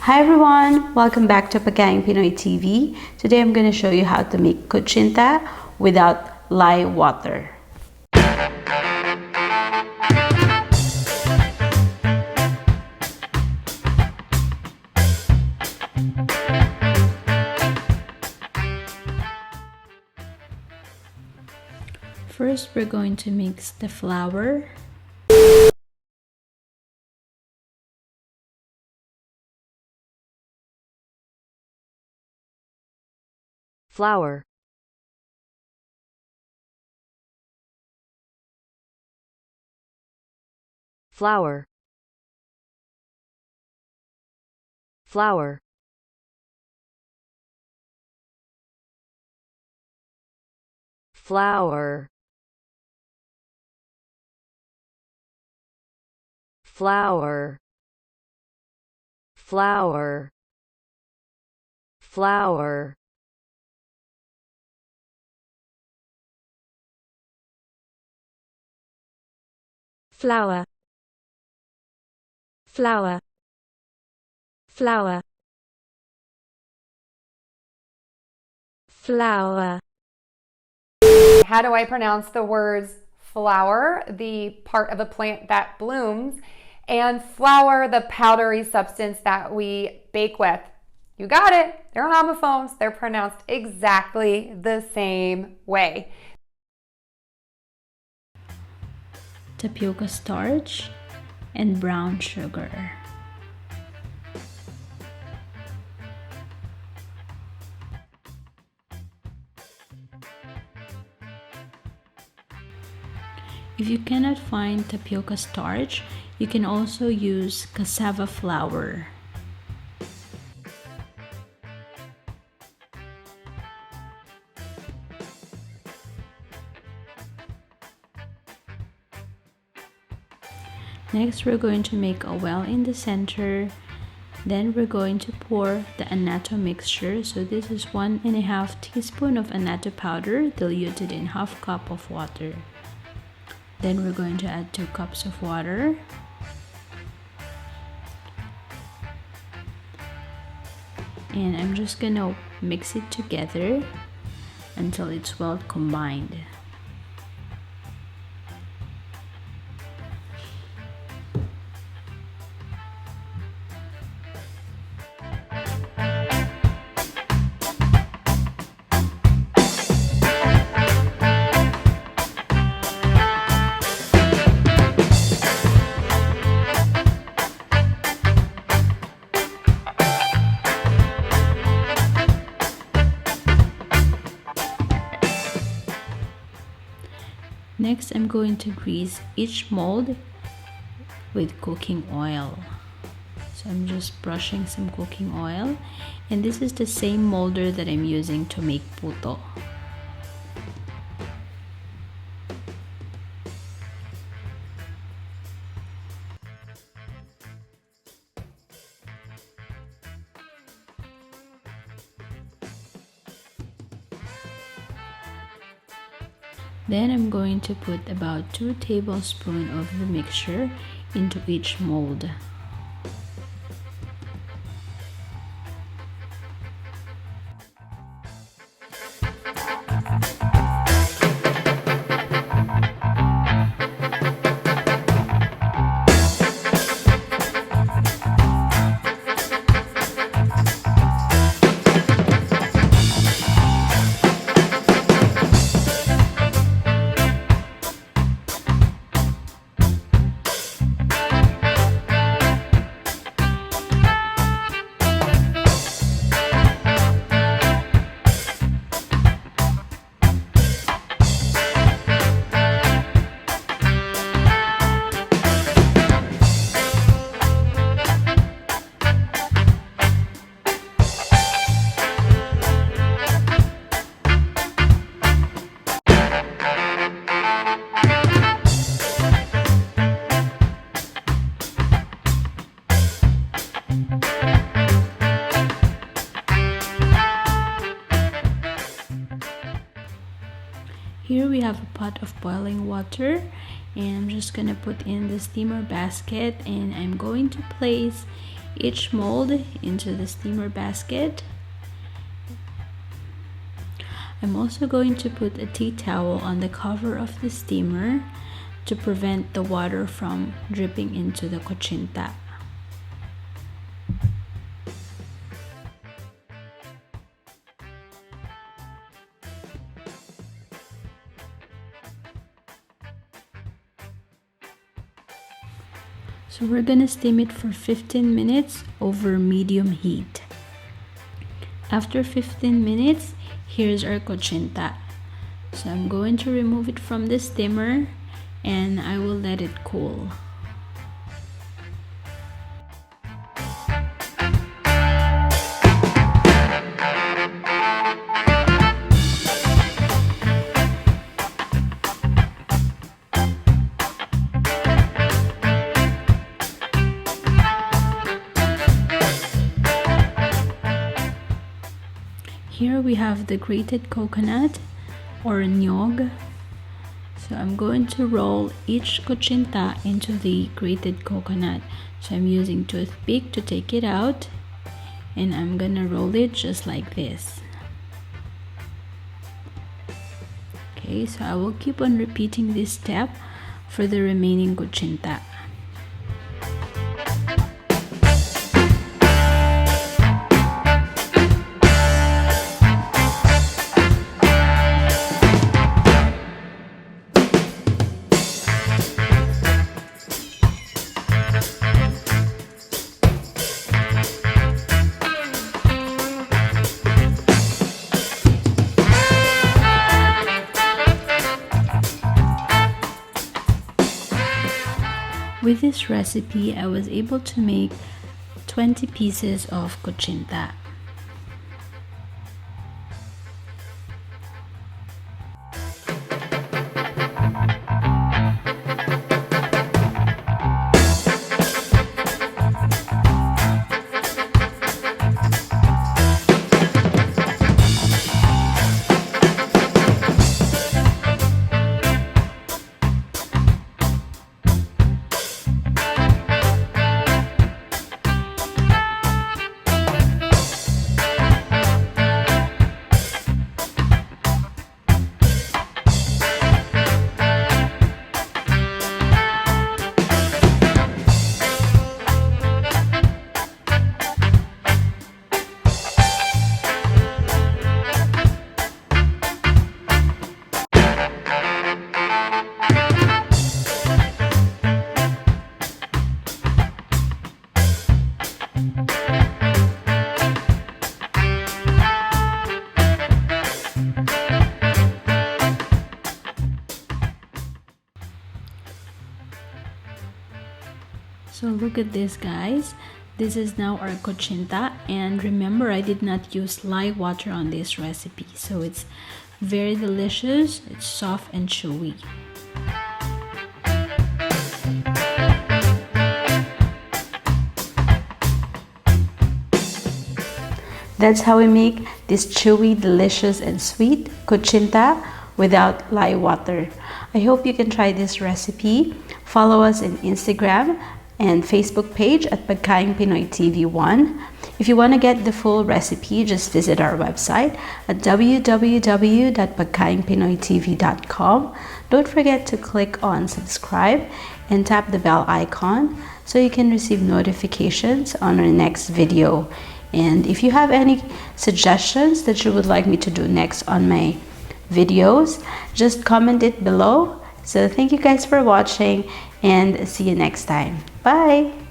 Hi everyone! Welcome back to Pagkain Pinoy TV. Today I'm going to show you how to make kutsinta without LYE water. First, we're going to mix the flour, flour, flour, flour, flour, flour, flour, flour, flour, flour, flour, flour. How do I pronounce the words flower, the part of a plant that blooms, and flour, the powdery substance that we bake with? You got it. They're homophones. They're pronounced exactly the same way. tapioca starch, and brown sugar. If you cannot find tapioca starch, you can also use cassava flour. Next, we're going to make a well in the center. Then we're going to pour the annatto mixture. So this is 1.5 teaspoon of annatto powder diluted in 1/2 cup of water. Then we're going to add 2 cups of water. And I'm just gonna mix it together until it's well combined. Next, I'm going to grease each mold with cooking oil. So I'm just brushing some cooking oil, and this is the same molder that I'm using to make puto. Then I'm going to put about 2 tablespoons of the mixture into each mold. Here we have a pot of boiling water, and I'm just gonna put in the steamer basket, and I'm going to place each mold into the steamer basket. I'm also going to put a tea towel on the cover of the steamer to prevent the water from dripping into the kutsinta. So we're gonna steam it for 15 minutes over medium heat. After 15 minutes, here's our kutsinta. So I'm going to remove it from the steamer and I will let it cool. Here we have the grated coconut or nyog. So I'm going to roll each kutsinta into the grated coconut. So I'm using toothpick to take it out and I'm gonna roll it just like this. Okay, so I will keep on repeating this step for the remaining kutsinta. With this recipe, I was able to make 20 pieces of kutsinta. So look at this, guys. This is now our kutsinta, and remember I did not use LYE water on this recipe, so it's very delicious. It's soft and chewy. That's how we make this chewy, delicious, and sweet kutsinta without LYE water. I hope you can try this recipe. Follow us on Instagram and Facebook page at Pagkaing Pinoy TV1. If you want to get the full recipe, just visit our website at www.pagkaingpinoytv.com. Don't forget to click on subscribe and tap the bell icon so you can receive notifications on our next video. And if you have any suggestions that you would like me to do next on my videos, just comment it below. So thank you guys for watching and see you next time. Bye!